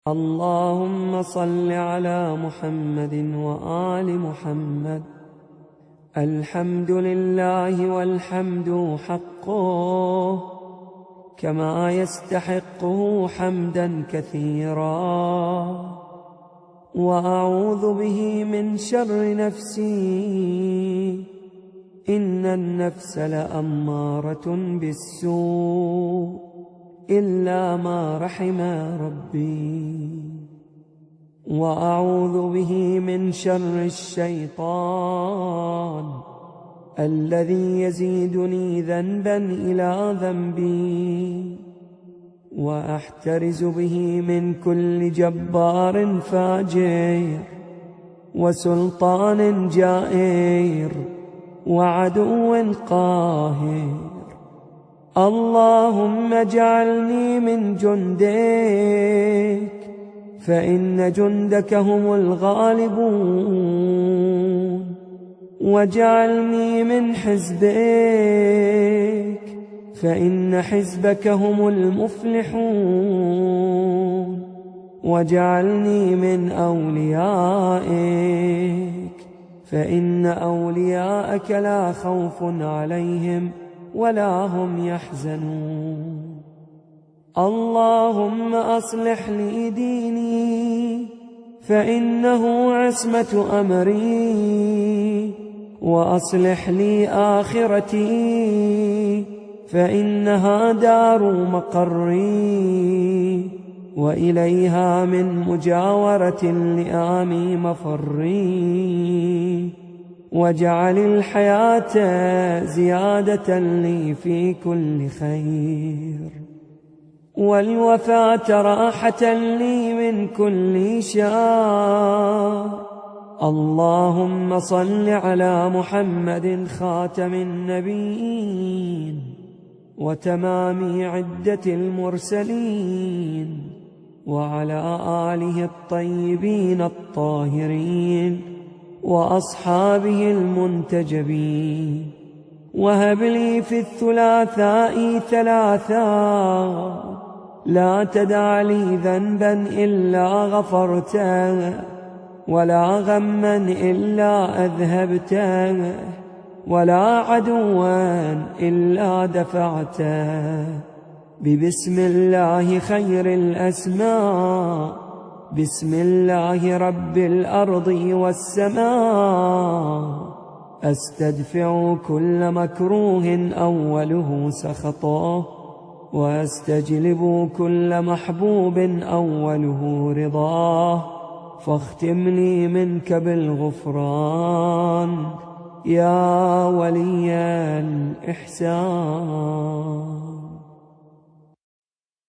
اللهم صل على محمد وآل محمد. الحمد لله والحمد حقه كما يستحقه حمدا كثيرا، وأعوذ به من شر نفسي، إن النفس لأمارة بالسوء إلا ما رحم ربي، وأعوذ به من شر الشيطان الذي يزيدني ذنبا إلى ذنبي، وأحترز به من كل جبار فاجر وسلطان جائر وعدو قاهر. اللهم اجعلني من جندك، فإن جندك هم الغالبون، واجعلني من حزبك، فإن حزبك هم المفلحون، واجعلني من أوليائك، فإن أولياءك لا خوف عليهم ولا هم يحزنون. اللهم أصلح لي ديني، فإنه عصمة أمري، وأصلح لي آخرتي، فإنها دار مقري، وإليها من مجاورة اللئام مفري، واجعل الحياة زيادة لي في كل خير، والوفاة راحة لي من كل شر. اللهم صل على محمد خاتم النبيين وتمام عدة المرسلين، وعلى آله الطيبين الطاهرين وأصحابه المنتجبين. وهب لي في الثلاثاء ثلاثا، لا تدع لي ذنبا إلا غفرته، ولا غما إلا أذهبته، ولا عدوا إلا دفعته. ببسم الله خير الأسماء، بسم الله رب الأرض والسماء، أستدفع كل مكروه أوله سخطه، وأستجلب كل محبوب أوله رضاه، فاختم لي منك بالغفران يا ولي الإحسان.